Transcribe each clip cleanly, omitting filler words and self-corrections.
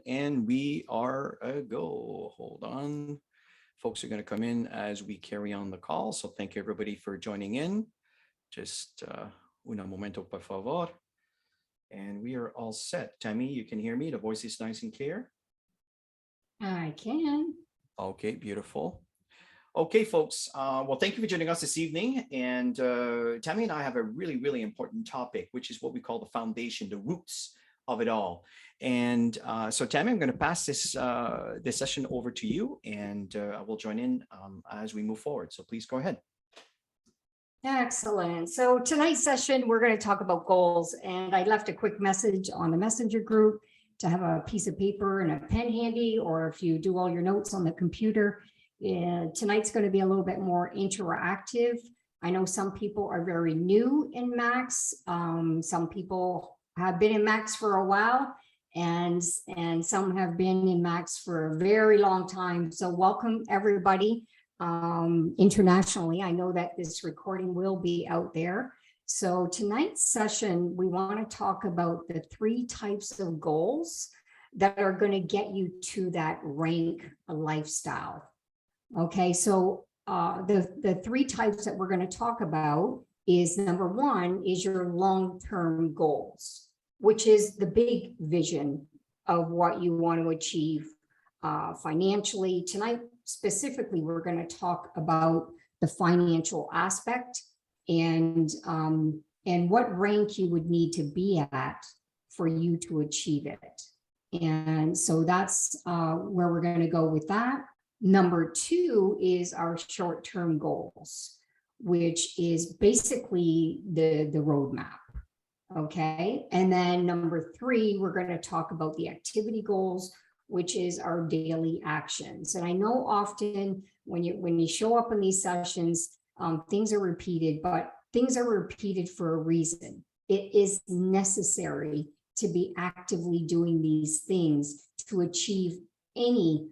and we are a go. Hold on. Folks are going to come in as we carry on the call. So thank you everybody for joining in. Just un momento, por favor. And we are all set. Tammy, you can hear me. The voice is nice and clear. I can. Okay, beautiful. Okay, folks. Well, thank you for joining us this evening. And Tammy and I have a really, really important topic, which is what we call the foundation, the roots of it all. And so, Tammy, I'm going to pass this session over to you, and I will join in as we move forward. So please go ahead. Excellent. So tonight's session, we're going to talk about goals. And I left a quick message on the messenger group to have a piece of paper and a pen handy, or if you do all your notes on the computer. Tonight's going to be a little bit more interactive. I know some people are very new in Max. Some people have been in Max for a while, and some have been in Max for a very long time. So welcome everybody internationally. I know that this recording will be out there. So tonight's session, we want to talk about the 3 types of goals that are going to get you to that rank lifestyle. Okay, so the 3 types that we're going to talk about is, number 1 is your long-term goals, which is the big vision of what you want to achieve financially. Tonight, specifically, we're going to talk about the financial aspect and what rank you would need to be at for you to achieve it. And so that's where we're going to go with that. Number 2 is our short-term goals, which is basically the roadmap. Okay. And then number 3, we're going to talk about the activity goals, which is our daily actions. And I know often when you show up in these sessions, things are repeated, but things are repeated for a reason. It is necessary to be actively doing these things to achieve any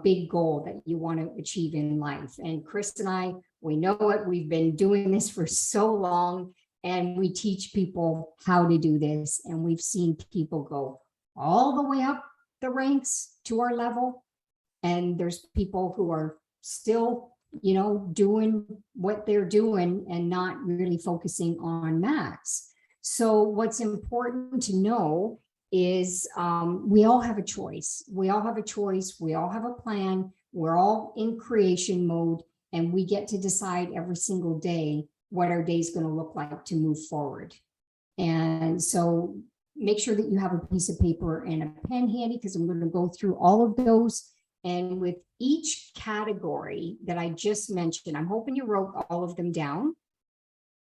big goal that you want to achieve in life. And Chris and I, we know it. We've been doing this for so long, and we teach people how to do this. And we've seen people go all the way up the ranks to our level. And there's people who are still, doing what they're doing and not really focusing on Max. So what's important to know is we all have a choice. We all have a choice. We all have a plan. We're all in creation mode, and we get to decide every single day what our day is going to look like to move forward. And so make sure that you have a piece of paper and a pen handy, because I'm going to go through all of those. And with each category that I just mentioned, I'm hoping you wrote all of them down.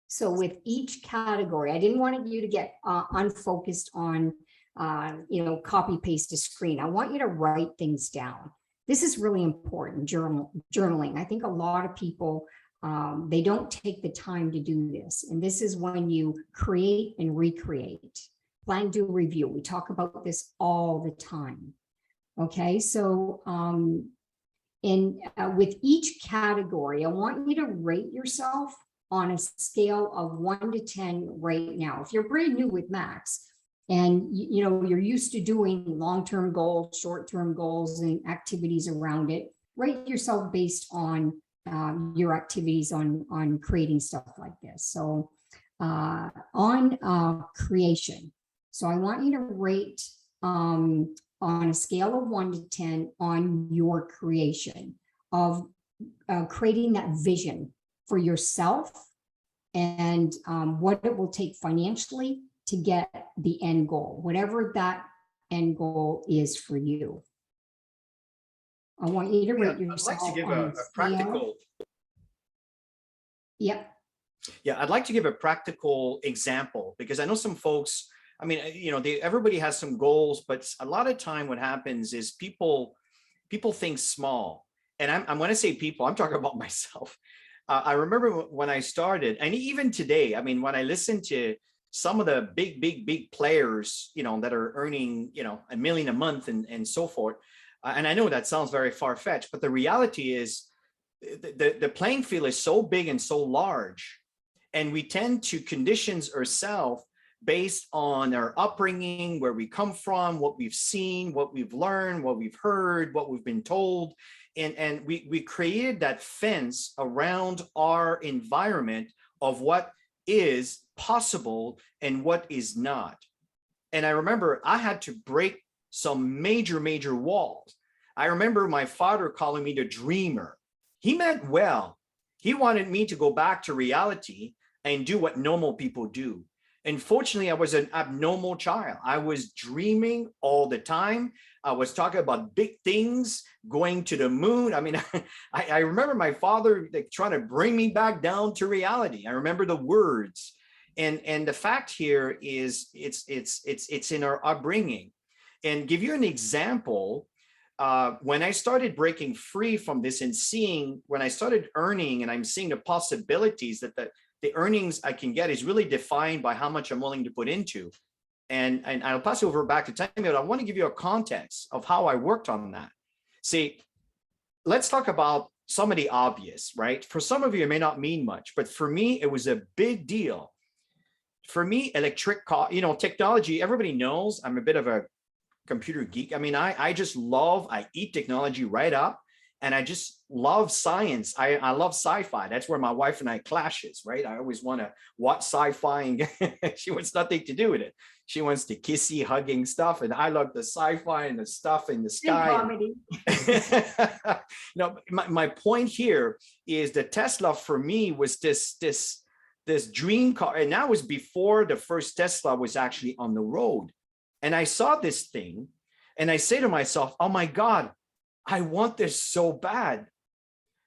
So with each category, I didn't want you to get unfocused on copy paste a screen. I want you to write things down. This is really important, journaling. I think a lot of people, they don't take the time to do this. And this is when you create and recreate. Plan, do, review. We talk about this all the time. Okay, so with each category, I want you to rate yourself on a scale of 1 to 10 right now. If you're brand new with Max, and you're used to doing long-term goals, short-term goals, and activities around it, rate yourself based on your activities on creating stuff like this. So on creation. So I want you to rate on a scale of 1 to 10 on your creation of creating that vision for yourself and what it will take financially to get the end goal, whatever that end goal is for you. I want you to rate yourself. I'd like to give a practical. Yep. Yeah, I'd like to give a practical example, because I know some folks, I mean, everybody has some goals, but a lot of time what happens is people think small. And I'm when I say people, I'm talking about myself. I remember when I started, and even today, I mean, when I listen to some of the big players, that are earning, $1 million a month and so forth. And I know that sounds very far-fetched, but the reality is the playing field is so big and so large, and we tend to condition ourselves based on our upbringing, where we come from, what we've seen, what we've learned, what we've heard, what we've been told. And we created that fence around our environment of what is possible and what is not. And I remember I had to break some major walls. I remember my father calling me the dreamer. He meant well. He wanted me to go back to reality and do what normal people do. Unfortunately, I was an abnormal child. I was dreaming all the time. I was talking about big things, going to the moon. I mean, I remember my father like, trying to bring me back down to reality. I remember the words. And the fact here is it's in our upbringing. And give you an example, when I started breaking free from this and seeing, when I started earning and I'm seeing the possibilities that the earnings I can get is really defined by how much I'm willing to put into. And I'll pass it over back to Tammy, but I want to give you a context of how I worked on that. See, let's talk about some of the obvious, right? For some of you, it may not mean much, but for me, it was a big deal. For me, electric car, you know, technology, everybody knows I'm a bit of a computer geek. I mean, I just love, I eat technology right up. And I just love science. I love sci-fi. That's where my wife and I clashes, right? I always want to watch sci-fi and she wants nothing to do with it. She wants the kissy, hugging stuff. And I love the sci-fi and the stuff in the sky. Comedy. No, my point here is that Tesla for me was this dream car. And that was before the first Tesla was actually on the road. And I saw this thing and I say to myself, oh my God, I want this so bad.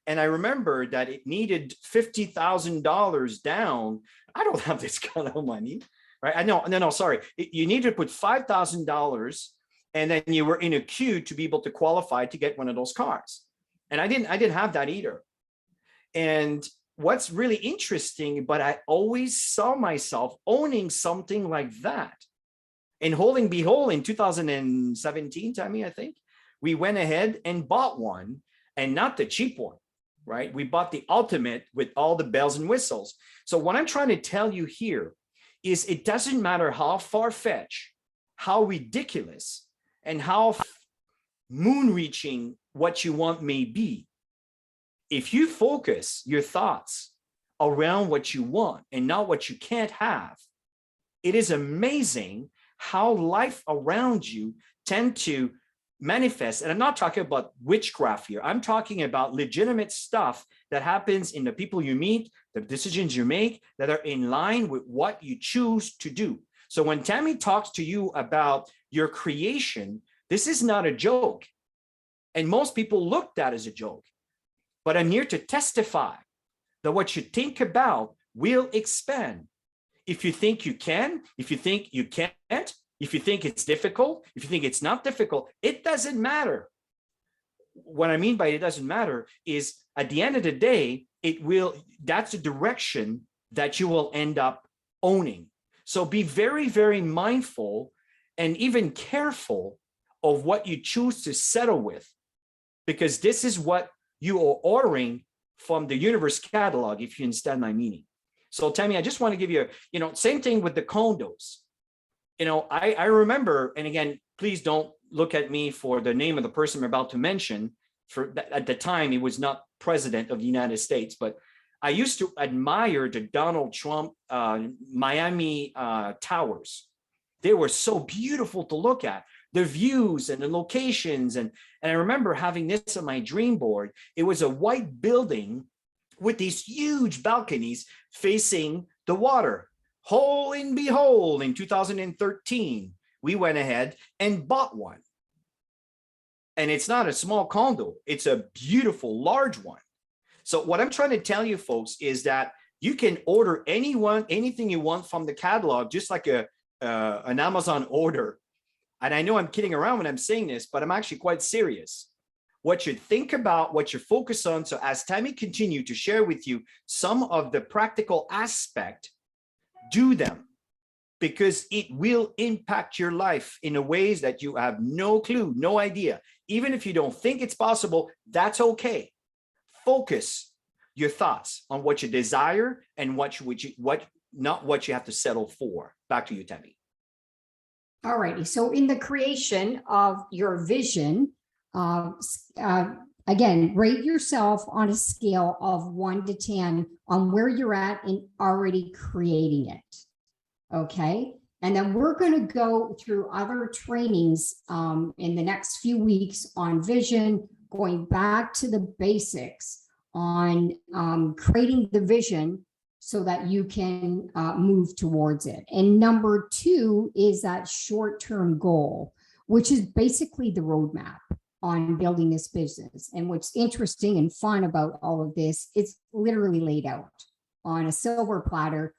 And I remember that it needed $50,000 down. I don't have this kind of money, right? I know, no, sorry. You need to put $5,000 and then you were in a queue to be able to qualify to get one of those cars. And I didn't have that either. And what's really interesting, but I always saw myself owning something like that. And holding behold, in 2017, Tammy, I think, we went ahead and bought one, and not the cheap one, right? We bought the ultimate with all the bells and whistles. So what I'm trying to tell you here is it doesn't matter how far-fetched, how ridiculous, and how moon-reaching what you want may be. If you focus your thoughts around what you want and not what you can't have, it is amazing how life around you tend to manifest. And I'm not talking about witchcraft here. I'm talking about legitimate stuff that happens in the people you meet, the decisions you make that are in line with what you choose to do. So when Tammy talks to you about your creation, this is not a joke. And most people look at that as a joke. But I'm here to testify that what you think about will expand. If you think you can, if you think you can't, if you think it's difficult, if you think it's not difficult, it doesn't matter. What I mean by it doesn't matter is at the end of the day, that's the direction that you will end up owning. So be very, very mindful and even careful of what you choose to settle with, because this is what you are ordering from the universe catalog, if you understand my meaning. So Tammy, I just want to give you, same thing with the condos. I remember, and again, please don't look at me for the name of the person I'm about to mention. At the time, he was not president of the United States, but I used to admire the Donald Trump Miami towers. They were so beautiful to look at, the views and the locations. And I remember having this on my dream board. It was a white building with these huge balconies facing the water. Lo and behold, in 2013, we went ahead and bought one. And it's not a small condo, it's a beautiful, large one. So what I'm trying to tell you folks is that you can order anything you want from the catalog, just like an Amazon order. And I know I'm kidding around when I'm saying this, but I'm actually quite serious. What you think about, what you focus on. So as Tammy continue to share with you some of the practical aspect, do them, because it will impact your life in a ways that you have no clue, no idea. Even if you don't think it's possible, that's okay. Focus your thoughts on what you desire and what not what you have to settle for. Back to you, Tammy. All righty. So in the creation of your vision, again, rate yourself on a scale of 1 to 10 on where you're at in already creating it. Okay. And then we're going to go through other trainings in the next few weeks on vision, going back to the basics on creating the vision so that you can move towards it. And number 2 is that short-term goal, which is basically the roadmap on building this business. And what's interesting and fun about all of this, it's literally laid out on a silver platter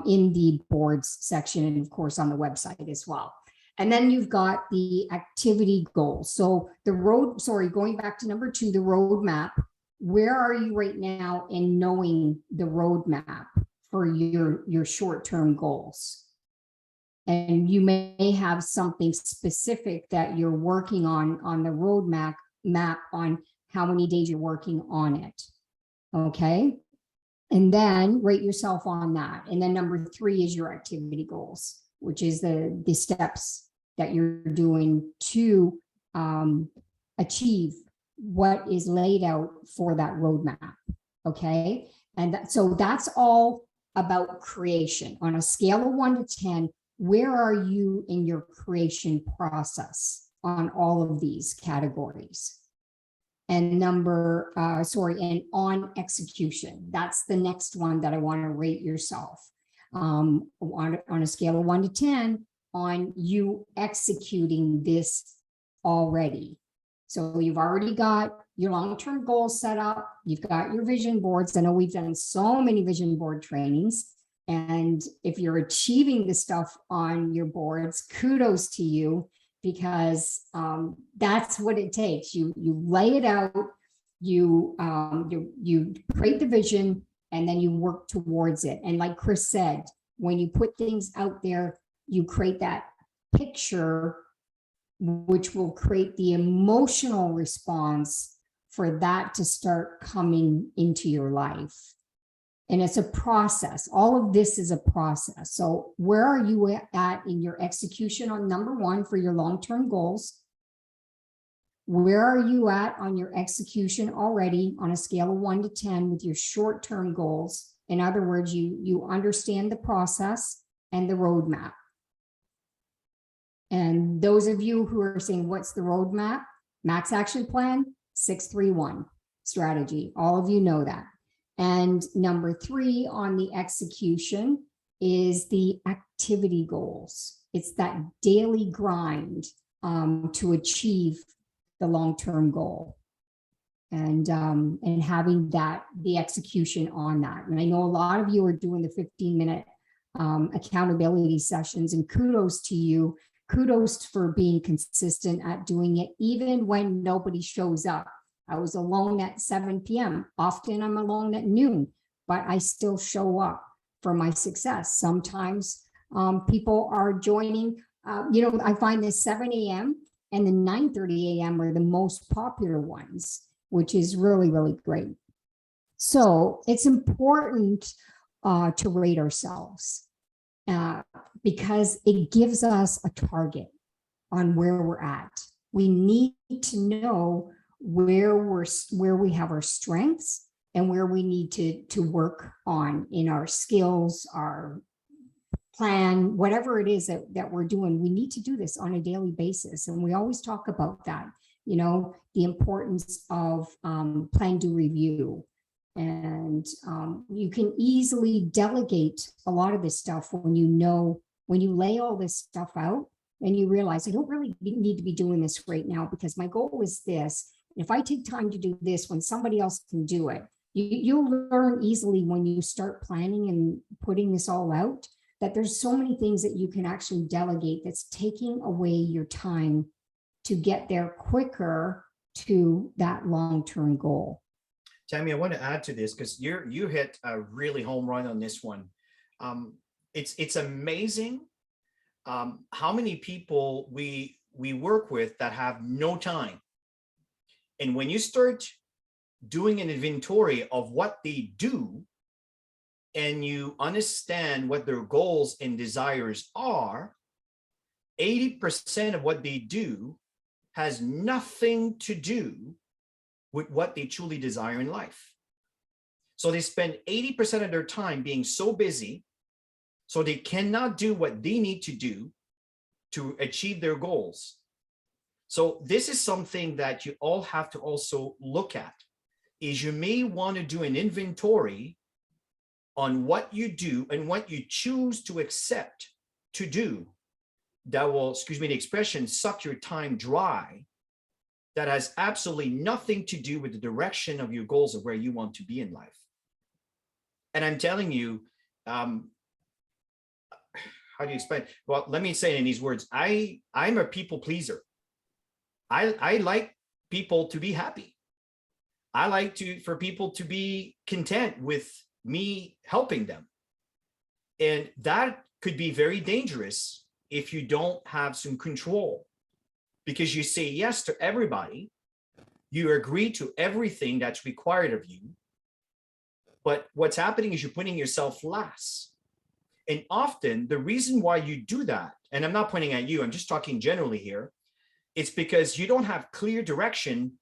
in the boards section, and of course on the website as well. And then you've got the activity goals. So going back to number 2, the roadmap. Where are you right now in knowing the roadmap for your short-term goals? And you may have something specific that you're working on the roadmap on how many days you're working on it. Okay. And then rate yourself on that. And then number 3 is your activity goals, which is the steps that you're doing to achieve what is laid out for that roadmap. Okay. And so that's all about creation. On a scale of 1 to 10, where are you in your creation process on all of these categories? And and on execution, that's the next one that I want to rate yourself on a scale of 1 to 10 on you executing this already. So you've already got your long-term goals set up. You've got your vision boards. I know we've done so many vision board trainings. And if you're achieving the stuff on your boards, kudos to you, because that's what it takes. You lay it out, you create the vision, and then you work towards it. And like Chris said, when you put things out there, you create that picture, which will create the emotional response for that to start coming into your life. And it's a process. All of this is a process. So where are you at in your execution on number 1 for your long-term goals? Where are you at on your execution already on a scale of 1 to 10 with your short-term goals? In other words, you understand the process and the roadmap. And those of you who are saying, what's the roadmap? Max Action Plan, 631 strategy. All of you know that. And number 3 on the execution is the activity goals. It's that daily grind to achieve the long-term goal, and having the execution on that. And I know a lot of you are doing the 15-minute accountability sessions, and kudos to you. Kudos for being consistent at doing it, even when nobody shows up. I was alone at 7 p.m. Often I'm alone at noon, but I still show up for my success. Sometimes people are joining, I find the 7 a.m. and the 9:30 a.m. are the most popular ones, which is really, really great. So it's important to rate ourselves because it gives us a target on where we're at. We need to know where we have our strengths and where we need to work on in our skills, our plan, whatever it is that we're doing. We need to do this on a daily basis. And we always talk about that, the importance of plan, do, review. And you can easily delegate a lot of this stuff when you lay all this stuff out and you realize I don't really need to be doing this right now because my goal is this. If I take time to do this when somebody else can do it, you'll learn easily when you start planning and putting this all out that there's so many things that you can actually delegate that's taking away your time to get there quicker to that long-term goal. Tammy, I want to add to this because you hit a really home run on this one. It's amazing how many people we work with that have no time. And when you start doing an inventory of what they do, and you understand what their goals and desires are, 80% of what they do has nothing to do with what they truly desire in life. So they spend 80% of their time being so busy, so they cannot do what they need to do to achieve their goals. So this is something that you all have to also look at, is you may want to do an inventory on what you do and what you choose to accept to do that will, excuse me the expression, suck your time dry, that has absolutely nothing to do with the direction of your goals of where you want to be in life. And I'm telling you, how do you explain? Well, let me say it in these words. I'm a people pleaser. I like people to be happy. I like for people to be content with me helping them. And that could be very dangerous if you don't have some control, because you say yes to everybody, you agree to everything that's required of you. But what's happening is you're putting yourself last. And often the reason why you do that, and I'm not pointing at you, I'm just talking generally here, it's because you don't have clear direction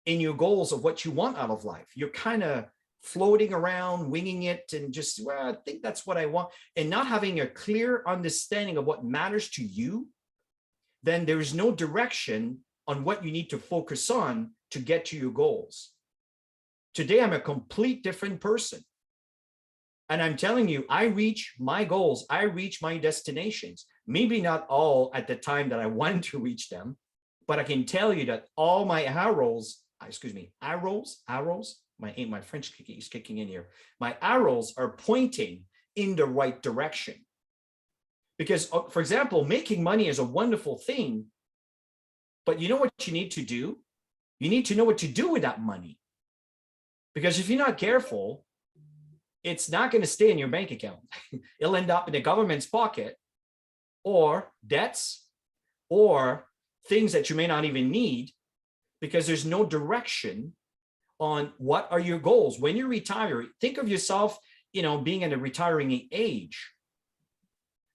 in your goals of what you want out of life. You're kind of floating around, winging it, and just, well, I think that's what I want, and not having a clear understanding of what matters to you. Then there's no direction on what you need to focus on to get to your goals. Today, I'm a complete different person. And I'm telling you, I reach my goals, I reach my destinations, maybe not all at the time that I wanted to reach them, but I can tell you that all my arrows, my French is kicking in here. My arrows are pointing in the right direction. Because, for example, making money is a wonderful thing, but you know what you need to do? You need to know what to do with that money. Because if you're not careful, it's not going to stay in your bank account. It'll end up in the government's pocket, or debts, or things that you may not even need, because there's no direction on what are your goals. When you retire, think of yourself, being in a retiring age.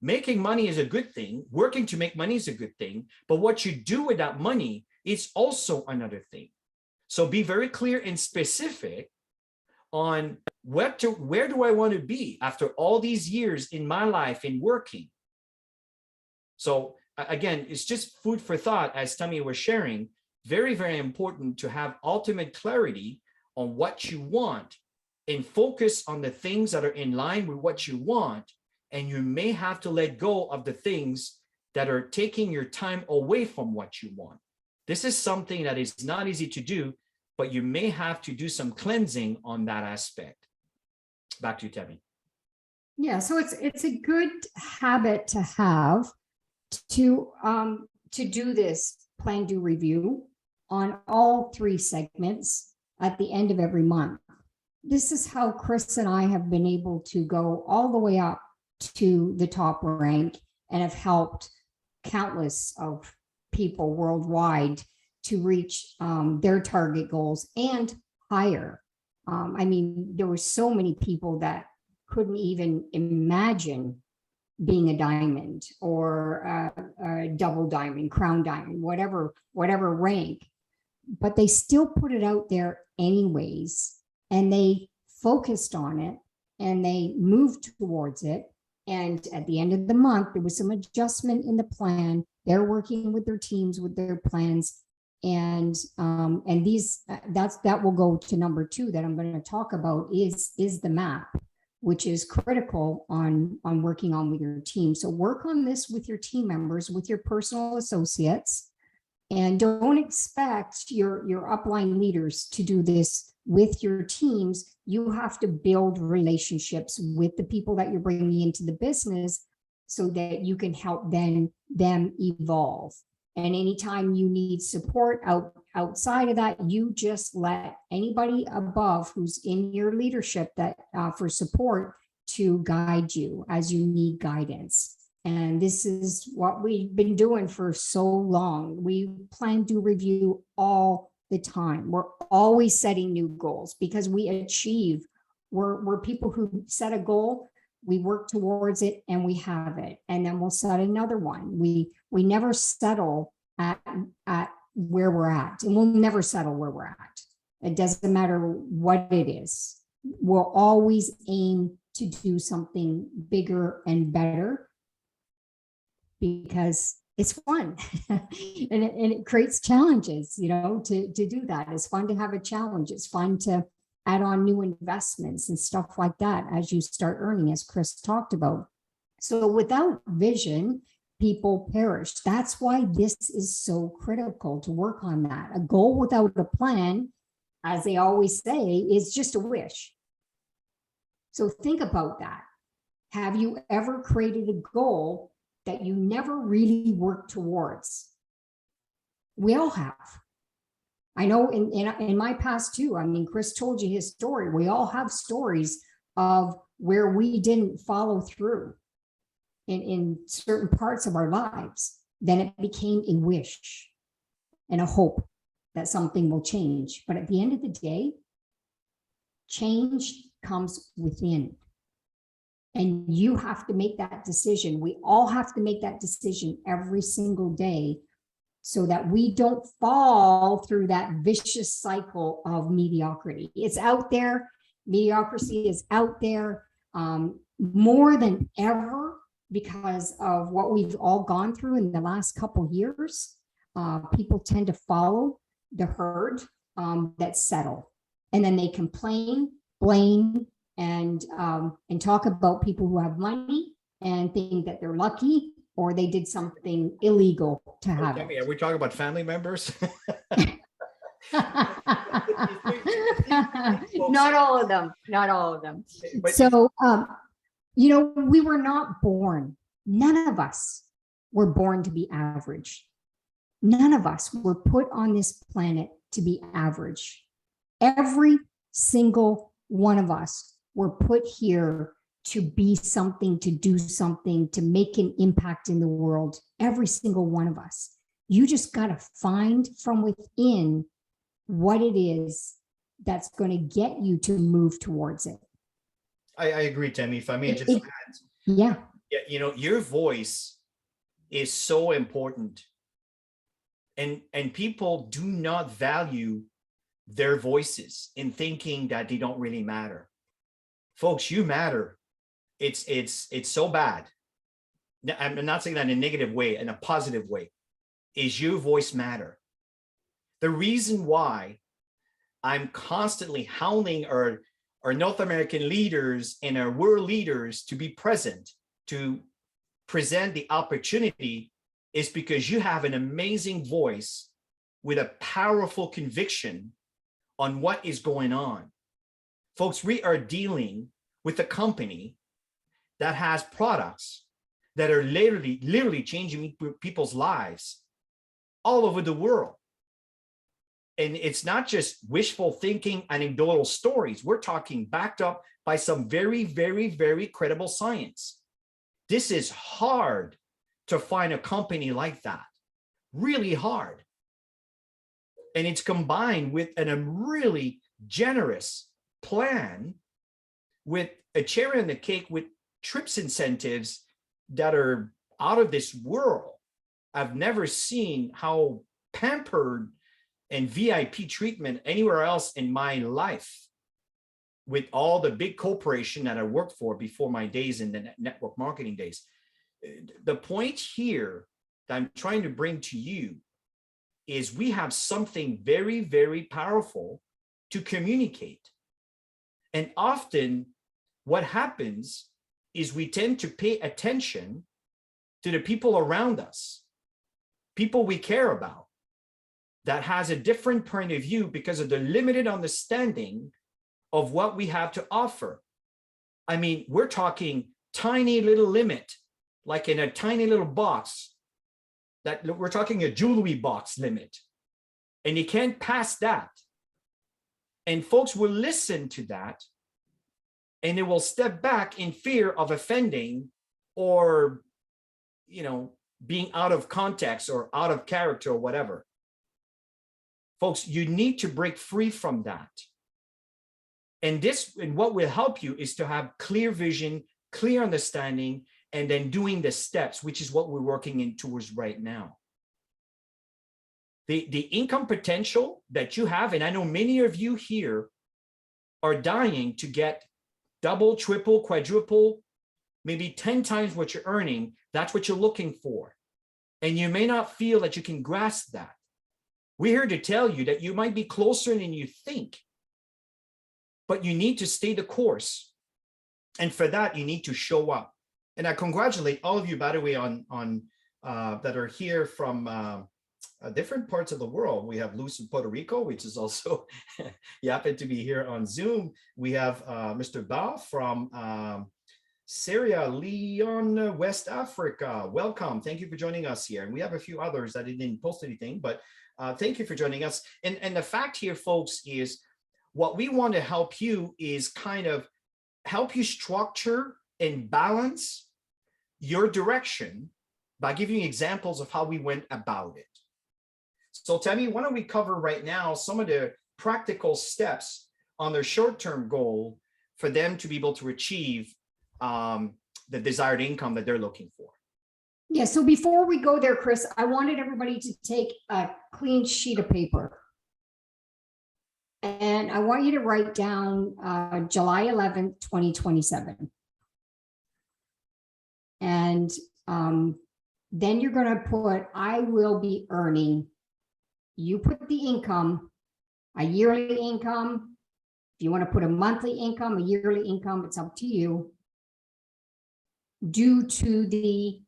Making money is a good thing. Working to make money is a good thing. But what you do with that money is also another thing. So be very clear and specific on where do I want to be after all these years in my life in working. So again, it's just food for thought, as Tammy was sharing. Very, very important to have ultimate clarity on what you want and focus on the things that are in line with what you want. And you may have to let go of the things that are taking your time away from what you want. This is something that is not easy to do, but you may have to do some cleansing on that aspect. Back to you, Tammy. Yeah, so it's a good habit to have to do this plan, do, review on all 3 segments at the end of every month. This is how Chris and I have been able to go all the way up to the top rank and have helped countless of people worldwide to reach their target goals and higher. I mean, there were so many people that couldn't even imagine being a diamond or a double diamond, crown diamond, whatever rank, but they still put it out there anyways, and they focused on it and they moved towards it. And at the end of the month, there was some adjustment in the plan. They're working with their teams, with their plans. And that will go to number 2 that I'm going to talk about is the map, which is critical on working on with your team. So work on this with your team members, with your personal associates, and don't expect your upline leaders to do this with your teams. You have to build relationships with the people that you're bringing into the business so that you can help them evolve. And anytime you need support outside of that, you just let anybody above who's in your leadership that for support to guide you as you need guidance. And this is what we've been doing for so long. We plan to review all the time. We're always setting new goals because we achieve We're people who set a goal, we work towards it, and we have it, and then we'll set another one. We never settle at where we're at, and we'll never settle where we're at. It doesn't matter what it is. We'll always aim to do something bigger and better because it's fun and it creates challenges, to do that. It's fun to have a challenge. It's fun to add on new investments and stuff like that as you start earning, as Chris talked about. So without vision, people perish. That's why this is so critical to work on that. A goal without a plan, as they always say, is just a wish. So think about that. Have you ever created a goal that you never really worked towards? We all have. I know in my past too. I mean, Chris told you his story. We all have stories of where we didn't follow through in certain parts of our lives. Then it became a wish and a hope that something will change. But at the end of the day, change comes within. And you have to make that decision. We all have to make that decision every single day so that we don't fall through that vicious cycle of mediocrity. It's out there. Mediocrity is out there more than ever because of what we've all gone through in the last couple of years. People tend to follow the herd that settle, and then they complain, blame, and talk about people who have money and think that they're lucky or they did something illegal to have it. Are we talking about family members? Not all of them. Not all of them. But So, we were not born. None of us were born to be average. None of us were put on this planet to be average. Every single one of us were put here to be something, to do something, to make an impact in the world. Every single one of us. You just got to find from within what it is that's going to get you to move towards it. I agree, Tammy. If I may just add, Yeah. your voice is so important. And people do not value their voices in thinking that they don't really matter. Folks, you matter. It's so bad. I'm not saying that in a negative way, in a positive way. Is your voice matter? The reason why I'm constantly hounding our North American leaders and our world leaders to be present, to present the opportunity, is because you have an amazing voice with a powerful conviction on what is going on. Folks, we are dealing with a company that has products that are literally changing people's lives all over the world. And it's not just wishful thinking, anecdotal stories. We're talking backed up by some very, very, very credible science. This is hard to find a company like that, really hard. And it's combined with a really generous plan with a cherry on the cake with trips incentives that are out of this world. I've never seen how pampered and VIP treatment anywhere else in my life with all the big corporation that I worked for before my days in the network marketing days. The point here that I'm trying to bring to you is we have something very, very powerful to communicate. And often what happens is we tend to pay attention to the people around us, people we care about, that has a different point of view because of the limited understanding of what we have to offer. I mean, we're talking tiny little limit, like in a tiny little box, that we're talking a jewelry box limit, and you can't pass that. And folks will listen to that, and they will step back in fear of offending or, being out of context or out of character or whatever. Folks, you need to break free from that. And what will help you is to have clear vision, clear understanding, and then doing the steps, which is what we're working in towards right now. The income potential that you have, and I know many of you here are dying to get double, triple, quadruple, maybe 10 times what you're earning. That's what you're looking for. And you may not feel that you can grasp that. We're here to tell you that you might be closer than you think, but you need to stay the course. And for that, you need to show up. And I congratulate all of you, by the way, on that are here from different parts of the world. We have Luz in Puerto Rico, which is also, you happen to be here on Zoom. We have Mr. Bao from Sierra Leone, West Africa. Welcome. Thank you for joining us here. And we have a few others that didn't post anything, but thank you for joining us. And the fact here, folks, is what we want to help you is kind of help you structure and balance your direction by giving you examples of how we went about it. So Tammy, why don't we cover right now some of the practical steps on their short-term goal for them to be able to achieve the desired income that they're looking for. Yeah, so before we go there, Chris, I wanted everybody to take a clean sheet of paper. And I want you to write down July 11th, 2027. And then you're going to put, I will be earning. You put the income, a yearly income. If you want to put a monthly income, a yearly income, it's up to you. Due to the,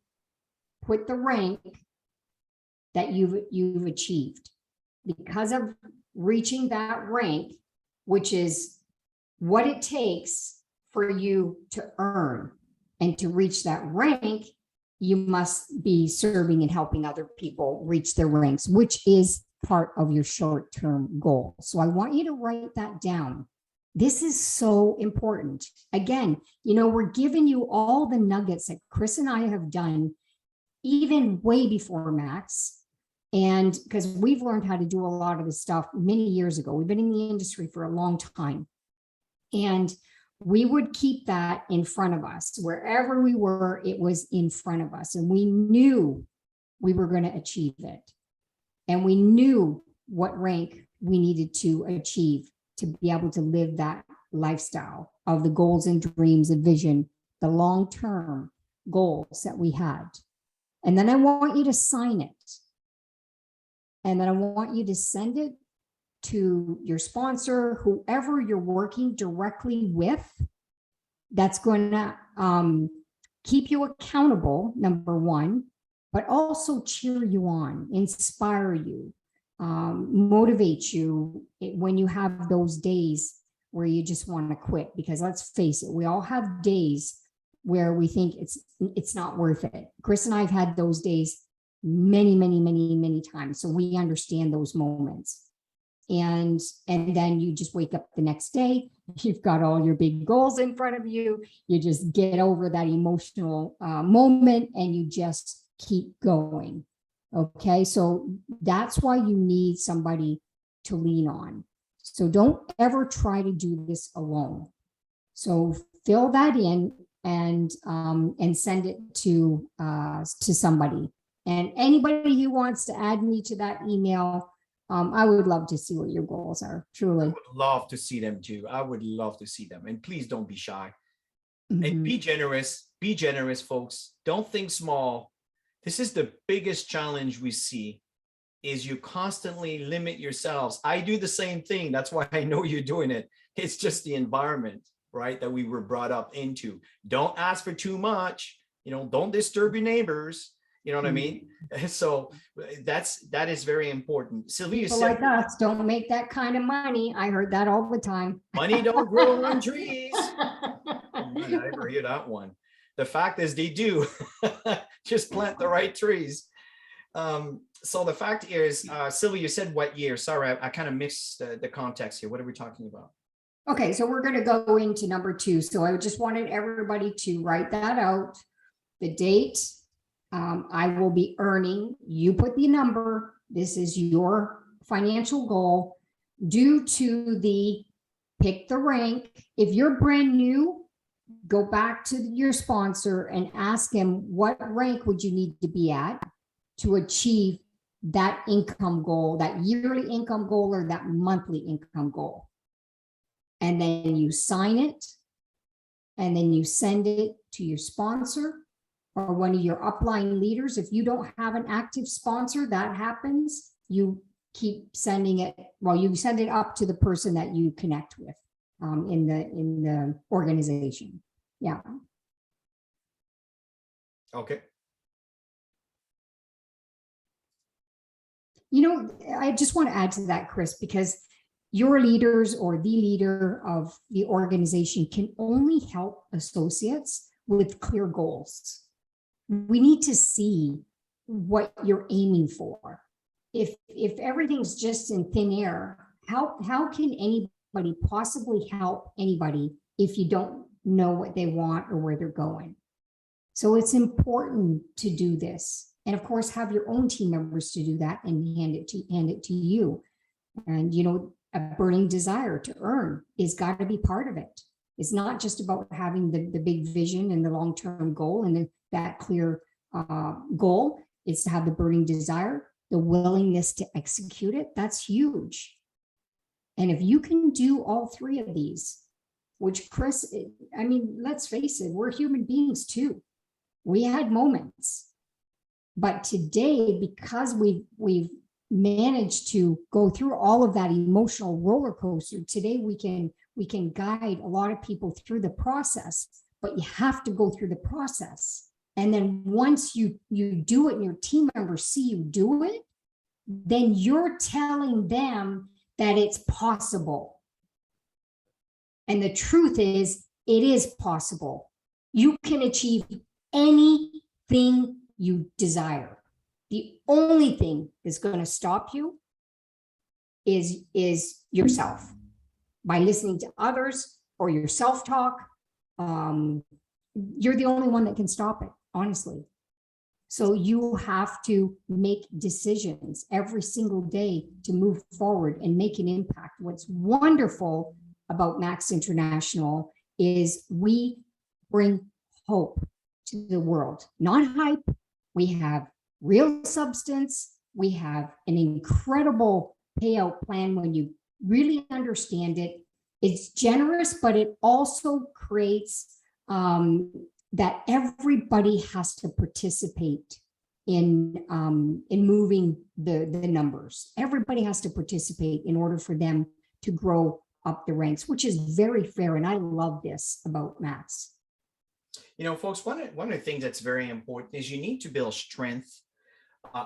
put the rank that you've achieved. Because of reaching that rank, which is what it takes for you to earn. And to reach that rank, you must be serving and helping other people reach their ranks, which is part of your short-term goal. So I want you to write that down. This is so important. Again, you know, we're giving you all the nuggets that Chris and I have done even way before Max. And because we've learned how to do a lot of this stuff many years ago. We've been in the industry for a long time. And we would keep that in front of us. Wherever we were, it was in front of us. And we knew we were going to achieve it. And we knew what rank we needed to achieve to be able to live that lifestyle of the goals and dreams and vision, the long-term goals that we had. And then I want you to sign it. And then I want you to send it to your sponsor, whoever you're working directly with, that's going to keep you accountable, number one, but also cheer you on, inspire you, motivate you when you have those days where you just want to quit. Because let's face it, we all have days where we think it's not worth it. Chris and I have had those days many times, so we understand those moments. And then you just wake up the next day, you've got all your big goals in front of you, you just get over that emotional moment and you just keep going. Okay, so that's why you need somebody to lean on. So don't ever try to do this alone. So fill that in and send it to somebody. And anybody who wants to add me to that email, I would love to see what your goals are, truly. I would love to see them too. I would love to see them. And please don't be shy. Mm-hmm. And be generous, folks. Don't think small. This is the biggest challenge we see, is you constantly limit yourselves. I do the same thing. That's why I know you're doing it. It's just the environment, right, that we were brought up into. Don't ask for too much. You know, don't disturb your neighbors. You know what I mean? So that is very important. Sylvia, people like us don't make that kind of money. I heard that all the time. Money don't grow on trees. I never hear that one. The fact is they do. Just plant the right trees. So the fact is, Sylvia, you said what year? Sorry, I kind of mixed the context here. What are we talking about? Okay, so we're going to go into number 2. So I just wanted everybody to write that out. The date. I will be earning, you put the number, this is your financial goal, due to the pick the rank. If you're brand new, go back to your sponsor and ask him, what rank would you need to be at to achieve that income goal, that yearly income goal, or that monthly income goal? And then you sign it, and then you send it to your sponsor or one of your upline leaders. If you don't have an active sponsor, that happens. You keep sending it. Well, you send it up to the person that you connect with in the organization. Yeah. Okay. You know, I just want to add to that, Chris, because your leaders or the leader of the organization can only help associates with clear goals. We need to see what you're aiming for. If everything's just in thin air, how can anybody possibly help anybody if you don't know what they want or where they're going? So it's important to do this. And of course, have your own team members to do that and hand it to you. And, you know, a burning desire to earn is got to be part of it. It's not just about having the big vision and the long-term goal and that clear goal. It's to have the burning desire, the willingness to execute it. That's huge. And if you can do all three of these, which Chris, I mean, let's face it, we're human beings too. We had moments, but today, because we've managed to go through all of that emotional roller coaster, today we can guide a lot of people through the process, but you have to go through the process. And then once you do it and your team members see you do it, then you're telling them that it's possible. And the truth is, it is possible. You can achieve anything you desire. The only thing that's going to stop you is yourself. By listening to others or your self-talk, you're the only one that can stop it, honestly. So you have to make decisions every single day to move forward and make an impact. What's wonderful about Max International is we bring hope to the world, not hype. We have real substance. We have an incredible payout plan when you really understand it. It's generous, but it also creates that everybody has to participate in moving the numbers. Everybody has to participate in order for them to grow up the ranks, which is very fair. And I love this about Max. You know, folks, one of the things that's very important is you need to build strength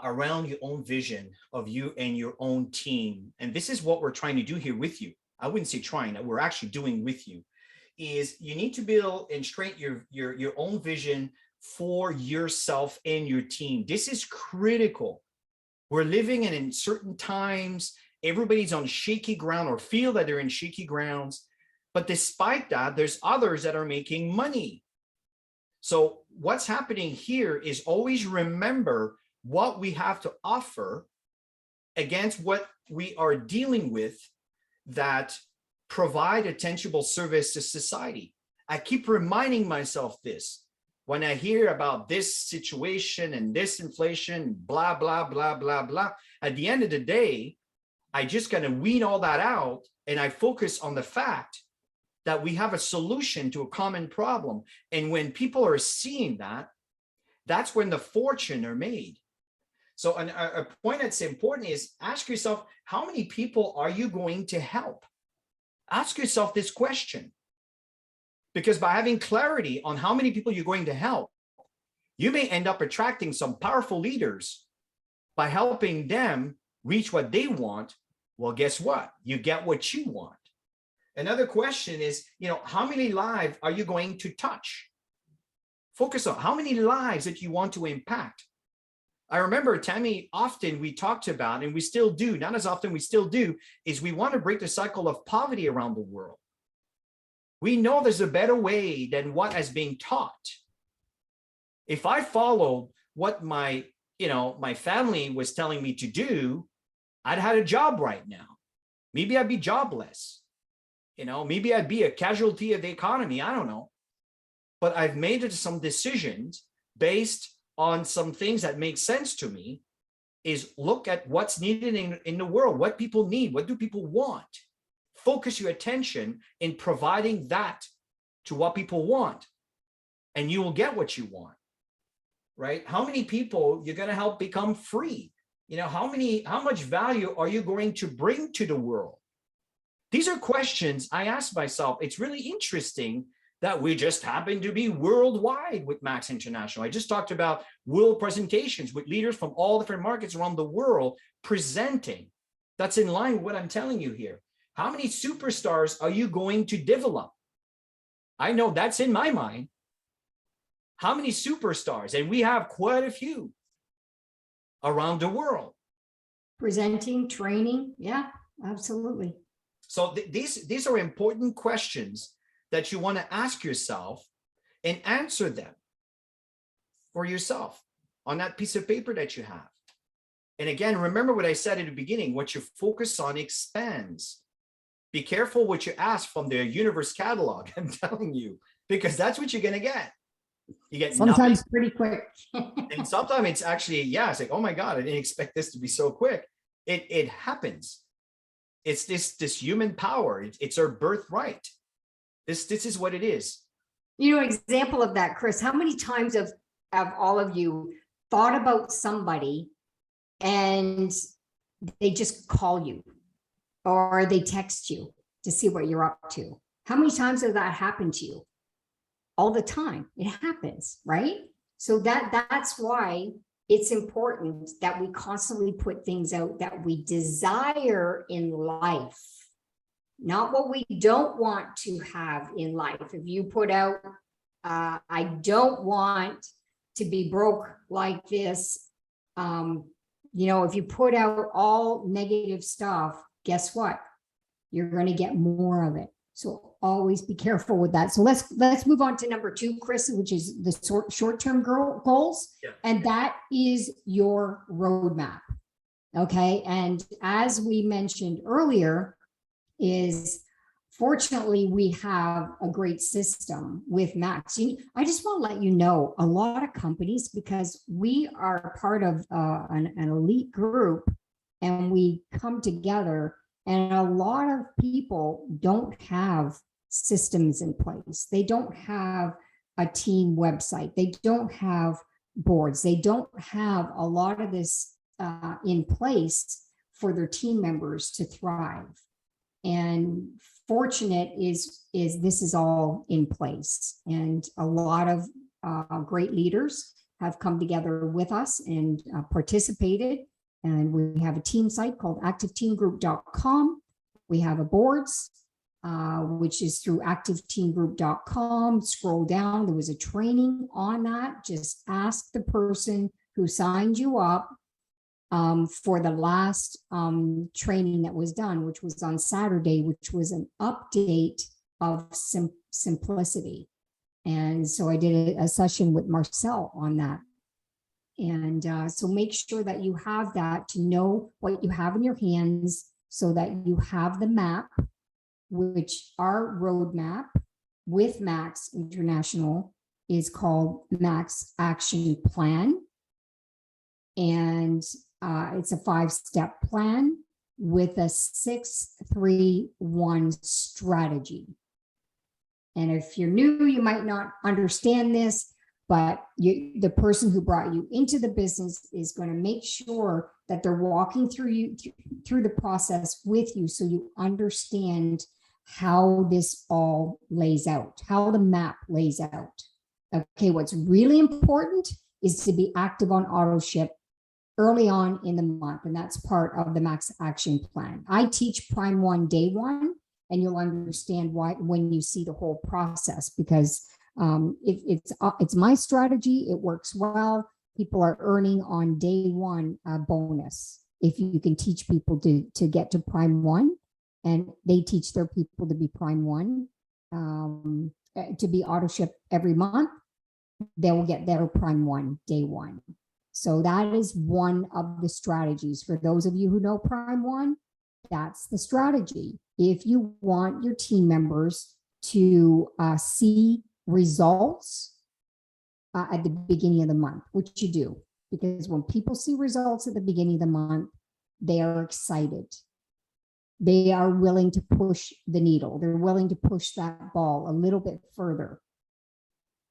around your own vision of you and your own team. And this is what we're trying to do here with you. I wouldn't say trying, we're actually doing with you, is you need to build and strengthen your own vision for yourself and your team. This is critical. We're living in certain times, everybody's on shaky ground or feel that they're in shaky grounds. But despite that, there's others that are making money. So what's happening here is always remember what we have to offer against what we are dealing with that provide a tangible service to society. I keep reminding myself this when I hear about this situation and this inflation, blah, blah, blah, blah, blah. At the end of the day, I just kind of weed all that out and I focus on the fact that we have a solution to a common problem. And when people are seeing that, that's when the fortune are made. So a point that's important is ask yourself, how many people are you going to help? Ask yourself this question. Because by having clarity on how many people you're going to help, you may end up attracting some powerful leaders by helping them reach what they want. Well, guess what? You get what you want. Another question is, how many lives are you going to touch? Focus on how many lives that you want to impact. I remember, Tammy, often we talked about, and we still do, not as often, we still do, is we want to break the cycle of poverty around the world. We know there's a better way than what is being taught. If I followed what my family was telling me to do, I'd had a job right now. Maybe I'd be jobless. Maybe I'd be a casualty of the economy. I don't know. But I've made some decisions based on some things that make sense to me, is look at what's needed in the world, what people need, what do people want? Focus your attention in providing that to what people want, and you will get what you want, right? How many people you're going to help become free? How much value are you going to bring to the world? These are questions I ask myself. It's really interesting that we just happen to be worldwide with Max International. I just talked about world presentations with leaders from all different markets around the world presenting. That's in line with what I'm telling you here. How many superstars are you going to develop? I know that's in my mind. How many superstars? And we have quite a few around the world. Presenting, training. Yeah, absolutely. So these are important questions that you want to ask yourself and answer them for yourself on that piece of paper that you have. And again, remember what I said at the beginning, what you focus on expands. Be careful what you ask from the universe catalog, I'm telling you, because that's what you're going to get. You get sometimes nothing. Pretty quick. And sometimes it's actually, it's like, oh my God, I didn't expect this to be so quick. It happens. It's this human power. It's our birthright. This is what it is. Example of that, Chris, how many times have all of you thought about somebody and they just call you or they text you to see what you're up to? How many times has that happened to you? All the time. It happens, right? So that's why it's important that we constantly put things out that we desire in life, not what we don't want to have in life. If you put out, I don't want to be broke like this, if you put out all negative stuff, guess what? You're going to get more of it. So always be careful with that. So let's move on to number 2, Chris, which is the short-term goals. Yeah. And that is your roadmap. Okay. And as we mentioned earlier, is fortunately we have a great system with Max. I just want to let you know, a lot of companies, because we are part of an elite group and we come together, and a lot of people don't have systems in place. They don't have a team website. They don't have boards. They don't have a lot of this in place for their team members to thrive. And fortunate is this is all in place. And a lot of great leaders have come together with us and participated. And we have a team site called activeteamgroup.com. We have a boards, which is through activeteamgroup.com. Scroll down, there was a training on that. Just ask the person who signed you up for the last training that was done, which was on Saturday, which was an update of simplicity. And so I did a session with Marcel on that. And so make sure that you have that to know what you have in your hands, so that you have the map, which our roadmap with Max International is called Max Action Plan. And it's a 5-step plan with a 6-3-1 strategy. And if you're new, you might not understand this, but the person who brought you into the business is going to make sure that they're walking through the process with you, so you understand how this all lays out, how the map lays out. Okay, what's really important is to be active on AutoShip early on in the month, and that's part of the Max Action Plan. I teach Prime 1 day 1, and you'll understand why when you see the whole process, because it's my strategy. It works well. People are earning on day 1 a bonus if you can teach people to get to Prime 1, and they teach their people to be Prime 1, to be AutoShip every month. They will get their Prime 1 day 1. So that is one of the strategies for those of you who know Prime 1. that's the strategy. If you want your team members to see results at the beginning of the month, which you do, because when people see results at the beginning of the month, they are excited. They are willing to push the needle. They're willing to push that ball a little bit further.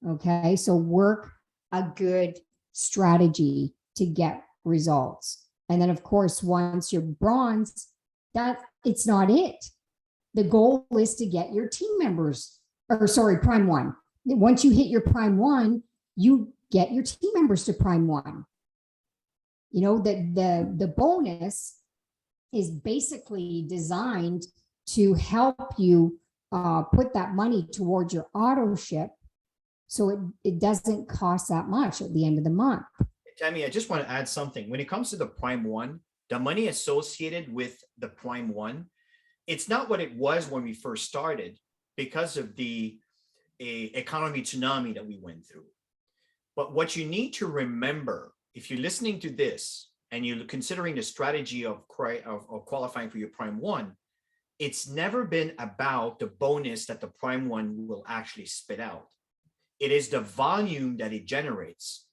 Okay, so work a good strategy to get results. And then of course, once you're bronze, that it's not it. The goal is to get your team members, or sorry, prime one. Once you hit your prime one, you get your team members to prime one. You know, the bonus is basically designed to help you put that money towards your auto ship, so it doesn't cost that much at the end of the month. Tammy, I just want to add something. When it comes to the prime one, the money associated with the prime one, it's not what it was when we first started because of the economy tsunami that we went through. But what you need to remember, if you're listening to this and you're considering the strategy of qualifying for your prime one, it's never been about the bonus that the prime one will actually spit out. It is the volume that it generates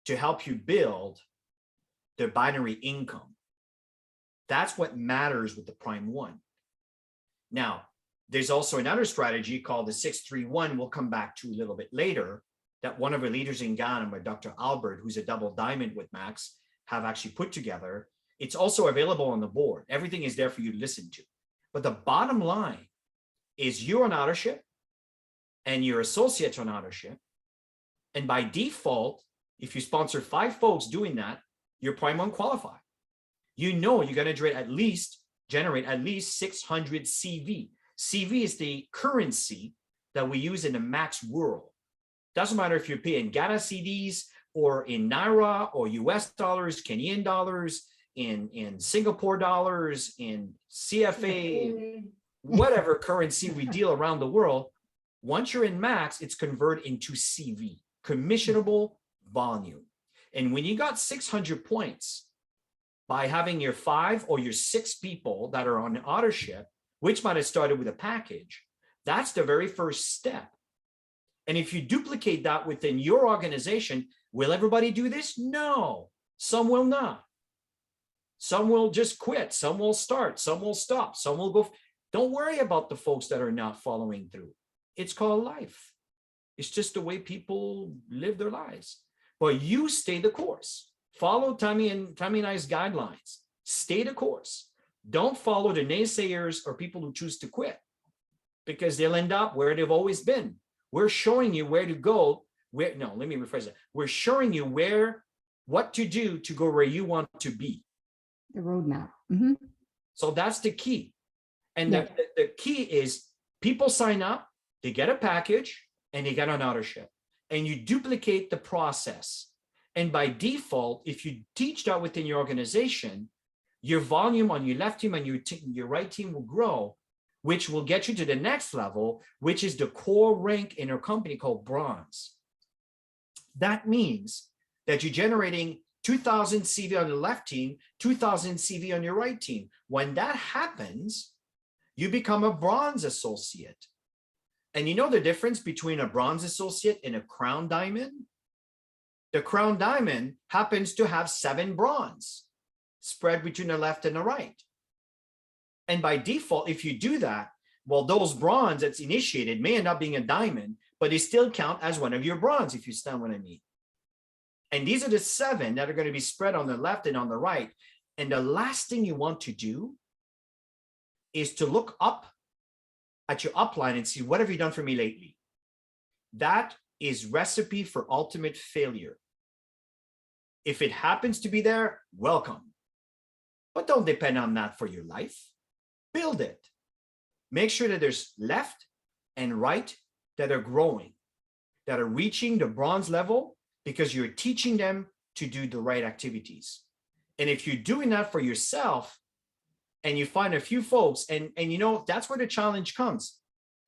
to help you build the binary income. That's what matters with the prime one. Now, there's also another strategy called the 631 we'll come back to a little bit later, that one of our leaders in Ghana, Dr. Albert, who's a double diamond with Max, have actually put together. It's also available on the board. Everything is there for you to listen to. But the bottom line is you're on auto-ship and your associates on auto-ship. And by default, if you sponsor 5 folks doing that, you're prime one qualified. You know you're going to generate at least 600 CV. CV is the currency that we use in the Max world. Doesn't matter if you're paying Ghana CDs or in Naira or US dollars, Kenyan dollars, in Singapore dollars, in CFA, whatever currency we deal around the world. Once you're in Max, it's converted into CV, commissionable volume. And when you got 600 points by having your 5 or your 6 people that are on auto ship, which might have started with a package, that's the very first step. And if you duplicate that within your organization, will everybody do this? No, some will not. Some will just quit. Some will start. Some will stop. Some will go. Don't worry about the folks that are not following through. It's called life. It's just the way people live their lives. But you stay the course. Follow Tammy and I's guidelines. Stay the course. Don't follow the naysayers or people who choose to quit, because they'll end up where they've always been. We're showing you where to go. Let me rephrase it. We're showing you what to do to go where you want to be. The roadmap. Mm-hmm. So that's the key. And Yeah. the key is people sign up, they get a package, and they get on auto ship. And you duplicate the process. And by default, if you teach that within your organization, your volume on your left team and your right team will grow, which will get you to the next level, which is the core rank in our company called bronze. That means that you're generating 2,000 CV on the left team, 2,000 CV on your right team. When that happens, you become a bronze associate. And you know the difference between a bronze associate and a crown diamond? The crown diamond happens to have 7 bronze spread between the left and the right. And by default, if you do that, well, those bronze that's initiated may end up being a diamond, but they still count as one of your bronze, if you understand what I mean. And these are the 7 that are going to be spread on the left and on the right. And the last thing you want to do is to look up at your upline and see, what have you done for me lately? That is recipe for ultimate failure. If it happens to be there, welcome. But don't depend on that for your life. Build it. Make sure that there's left and right that are growing, that are reaching the bronze level, because you're teaching them to do the right activities. And if you're doing that for yourself and you find a few folks, and you know, that's where the challenge comes.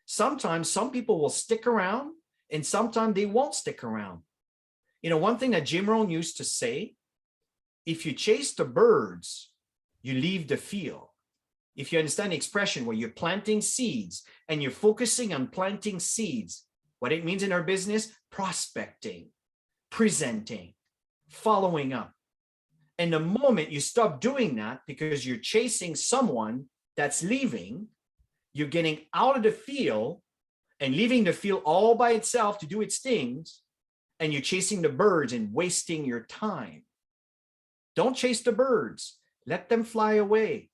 Sometimes some people will stick around and sometimes they won't stick around. You know, one thing that Jim Rohn used to say, if you chase the birds, you leave the field. if you understand the expression where you're planting seeds and you're focusing on planting seeds, what it means in our business, prospecting, presenting, following up. And the moment you stop doing that because you're chasing someone that's leaving, you're getting out of the field and leaving the field all by itself to do its things, and you're chasing the birds and wasting your time. Don't chase the birds. Let them fly away.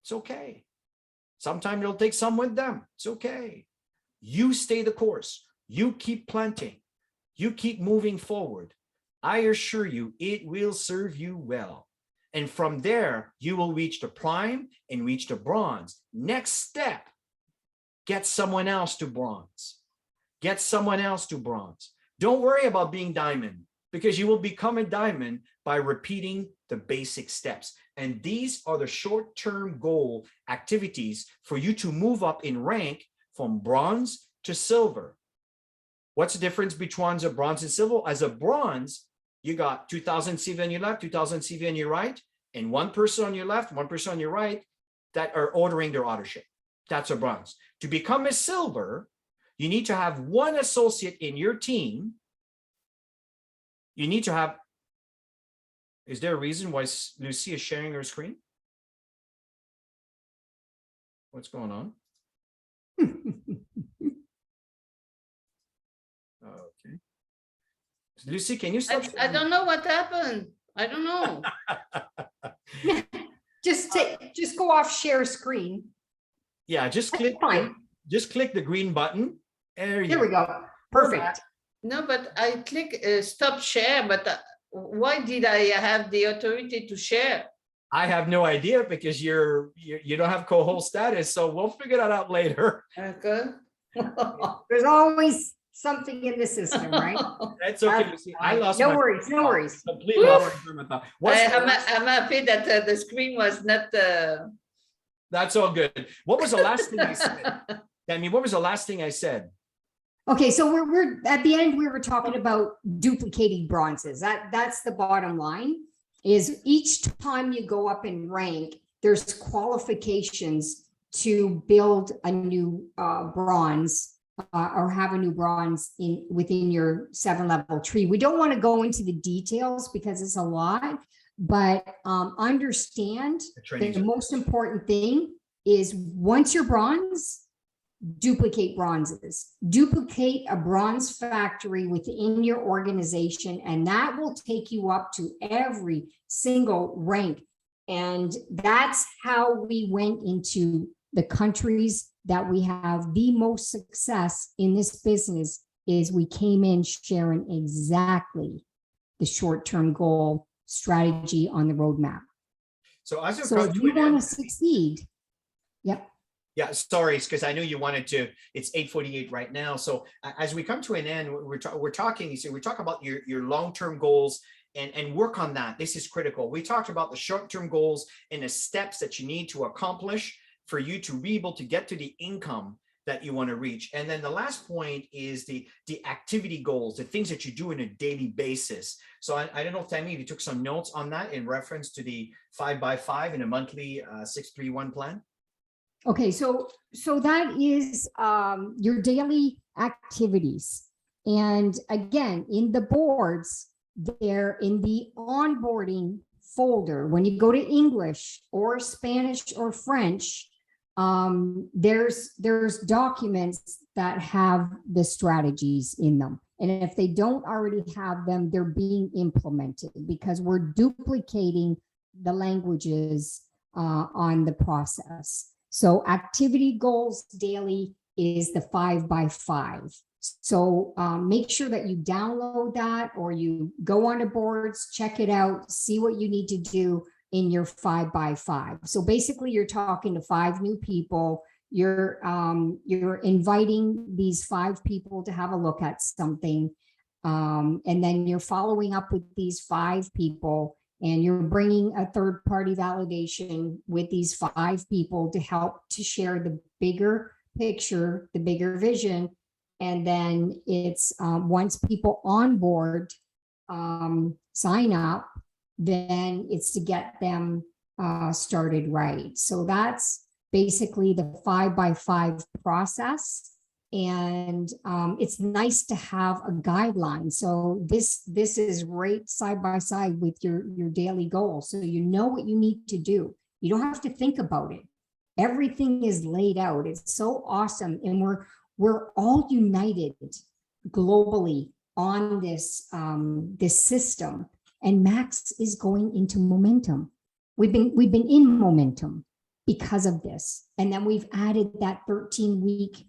It's okay. Sometimes it'll take some with them. It's okay. You stay the course. You keep planting. You keep moving forward. I assure you, it will serve you well. And from there, you will reach the prime and reach the bronze. Next step, get someone else to bronze. Get someone else to bronze. Don't worry about being diamond, because you will become a diamond by repeating the basic steps. And these are the short-term goal activities for you to move up in rank from bronze to silver. What's the difference between a bronze and silver? As a bronze, you got 2,000 CV on your left, 2,000 CV on your right, and one person on your left, one person on your right that are ordering their authorship. That's a bronze. To become a silver, you need to have one associate in your team. You need to have, is there a reason why Lucy is sharing her screen? What's going on? Okay. Lucy, can you stop? I don't know what happened. I don't know. Just go off share screen. Yeah, just That's click. fine. Just click the green button. There we go. Perfect. No, but I click stop share, but why did I have the authority to share? I have no idea, because you don't have co-host status, so we'll figure that out later. Okay. There's always something in the system, right? That's okay. Lucy. I lost No my worries, no worries. completely lost my train of thought. I'm happy that the screen was not. That's all good. What was the last thing I said? I mean, what was the last thing I said? Okay, so we're at the end, we were talking about duplicating bronzes. That's the bottom line, is each time you go up in rank, there's qualifications to build a new bronze or have a new bronze within your 7-level tree. We don't want to go into the details because it's a lot, but understand the most important thing is once you're bronze, duplicate bronzes. Duplicate a bronze factory within your organization, and that will take you up to every single rank. And that's how we went into the countries that we have the most success in this business, is we came in sharing exactly the short-term goal strategy on the roadmap. So as So if you want to succeed, yep. Yeah, sorry, because I know you wanted to. It's 8:48 right now. So as we come to an end, we're talking. You see, we talk about your long-term goals and work on that. This is critical. We talked about the short-term goals and the steps that you need to accomplish for you to be able to get to the income that you want to reach. And then the last point is the activity goals, the things that you do on a daily basis. So I don't know if Tammy, if you took some notes on that in reference to the 5x5 and a monthly 6-3-1 plan. Okay, so that is your daily activities. And again, in the boards, they're in the onboarding folder. When you go to English or Spanish or French, there's documents that have the strategies in them. And if they don't already have them, they're being implemented because we're duplicating the languages on the process. So activity goals daily is the 5x5. So make sure that you download that or you go on the boards, check it out, see what you need to do in your 5x5. So basically you're talking to 5 new people. You're inviting these 5 people to have a look at something. And then you're following up with these 5 people, and you're bringing a third-party validation with these 5 people to help to share the bigger picture, the bigger vision. And then it's once people on board sign up, then it's to get them started right. So that's basically the 5x5 process. And it's nice to have a guideline. So this is right side by side with your daily goals. So you know what you need to do. You don't have to think about it. Everything is laid out. It's so awesome. And we're all united globally on this this system. And Max is going into momentum. We've been in momentum because of this. And then we've added that 13-week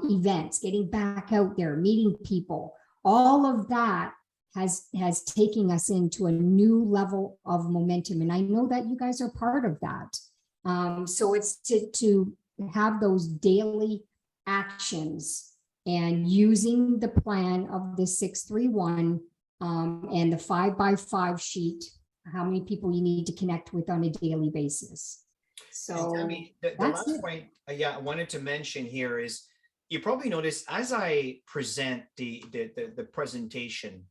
events, getting back out there, meeting people. All of that has taken us into a new level of momentum. And I know that you guys are part of that. So it's to have those daily actions and using the plan of the 631 and the 5x5 sheet, how many people you need to connect with on a daily basis. So Tammy, the that's last it. point, I wanted to mention here is, you probably noticed as I present the presentation,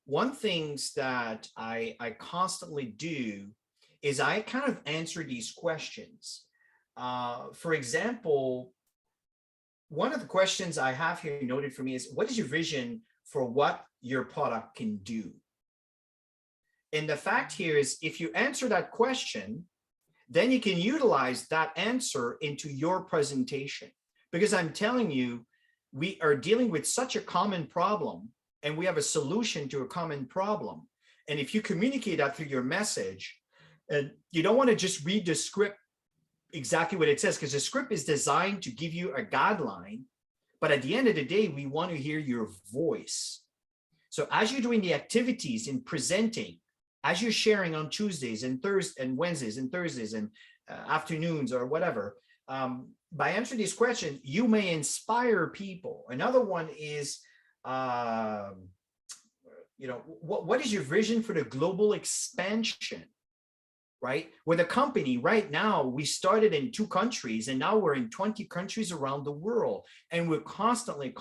one things that I constantly do is I kind of answer these questions. For example, one of the questions I have here noted for me is, what is your vision for what your product can do? And the fact here is, if you answer that question, then you can utilize that answer into your presentation. Because I'm telling you, we are dealing with such a common problem and we have a solution to a common problem. And if you communicate that through your message, and you don't want to just read the script exactly what it says, because the script is designed to give you a guideline. But at the end of the day, we want to hear your voice. So as you're doing the activities in presenting, as you're sharing on Tuesdays and Thursdays and Wednesdays and Thursdays and afternoons or whatever, by answering these questions, you may inspire people. Another one is, what is your vision for the global expansion, right? With a company right now, we started in 2 countries and now we're in 20 countries around the world. And we're constantly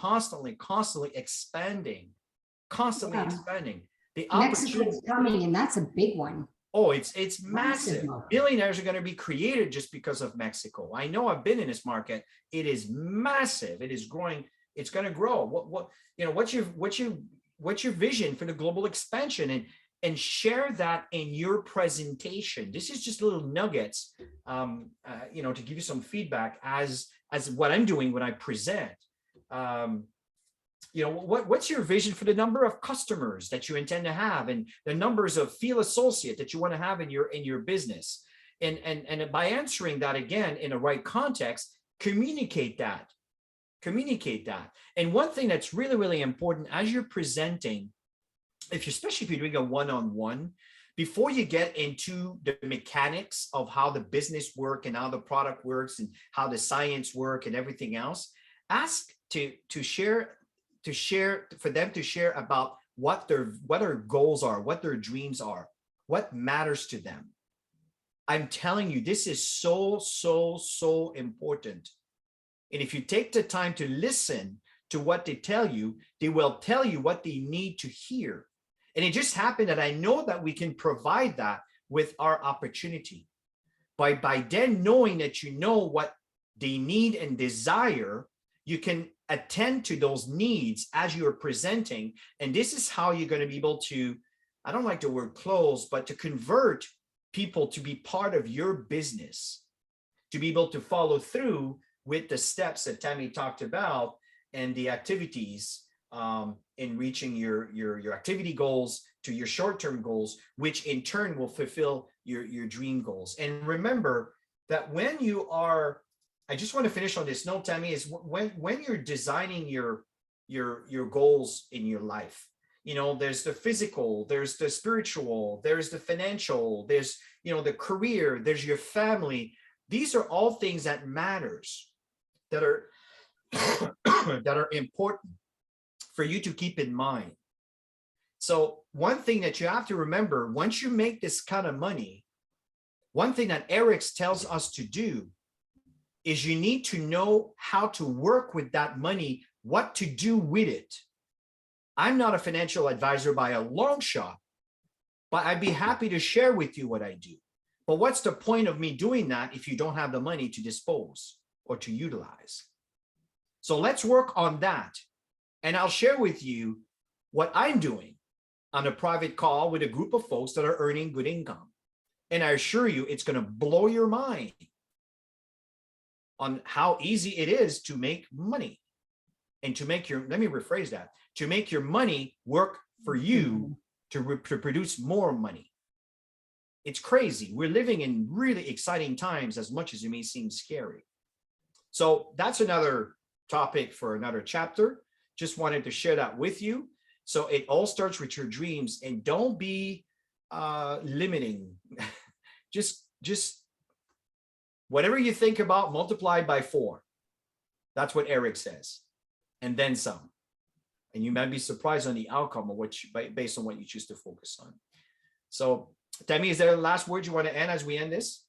expanding, Yeah. expanding. The Mexico's coming, and that's a big one. Oh, it's massive. Massive. Billionaires are going to be created just because of Mexico. I know, I've been in this market. It is massive. It is growing. It's going to grow. What's your vision for the global expansion? And share that in your presentation. This is just little nuggets, to give you some feedback as what I'm doing when I present. What's your vision for the number of customers that you intend to have, and the numbers of field associate that you want to have in your business? And by answering that again in the right context, communicate that. And one thing that's really, really important as you're presenting, especially if you're doing a one-on-one, before you get into the mechanics of how the business work and how the product works and how the science work and everything else, ask for them to share about what their goals are, what their dreams are, what matters to them. I'm telling you, this is so important. And if you take the time to listen to what they tell you, they will tell you what they need to hear. And it just happened that I know that we can provide that with our opportunity. By then knowing that you know what they need and desire, you can attend to those needs as you're presenting. And this is how you're going to be able to, I don't like the word close, but to convert people to be part of your business, to be able to follow through with the steps that Tammy talked about and the activities in reaching your activity goals to your short-term goals, which in turn will fulfill your dream goals. And remember that when you are, I just want to finish on this note, Tammy, is when you're designing your goals in your life, there's the physical, there's the spiritual, there's the financial, there's, the career, there's your family. These are all things that matters, that are that are important for you to keep in mind. So one thing that you have to remember, once you make this kind of money, one thing that Eric tells us to do is you need to know how to work with that money, what to do with it. I'm not a financial advisor by a long shot, but I'd be happy to share with you what I do. But what's the point of me doing that if you don't have the money to dispose or to utilize? So let's work on that. And I'll share with you what I'm doing on a private call with a group of folks that are earning good income. And I assure you, it's going to blow your mind on how easy it is to make money and to make your, let me rephrase that, to make your money work for you to produce more money. It's crazy. We're living in really exciting times, as much as it may seem scary. So that's another topic for another chapter. Just wanted to share that with you. So it all starts with your dreams, and don't be limiting. just whatever you think about, multiplied by 4. That's what Eric says, and then some. And you might be surprised on the outcome of what based on what you choose to focus on. So Tammy, is there a last word you want to end as we end this?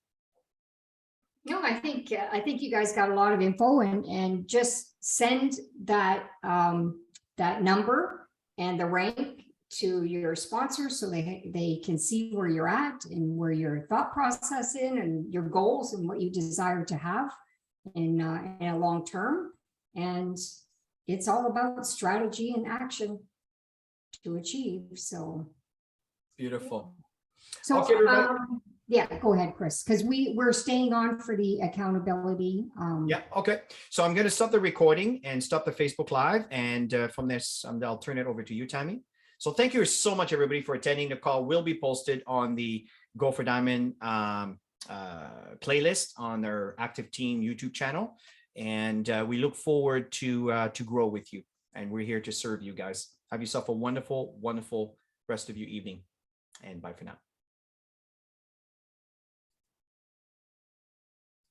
No, I think you guys got a lot of info, and just send that that number and the rank to your sponsors so they can see where you're at and where your thought process in and your goals and what you desire to have in a long term. And it's all about strategy and action to achieve. So beautiful. So okay, yeah, go ahead, Chris, because we're staying on for the accountability. Yeah, okay. So I'm going to stop the recording and stop the Facebook Live. And from this, I'll turn it over to you, Tammy. So thank you so much, everybody, for attending. The call will be posted on the Go for Diamond playlist on their Active Team YouTube channel. And we look forward to grow with you. And we're here to serve you guys. Have yourself a wonderful, wonderful rest of your evening. And bye for now.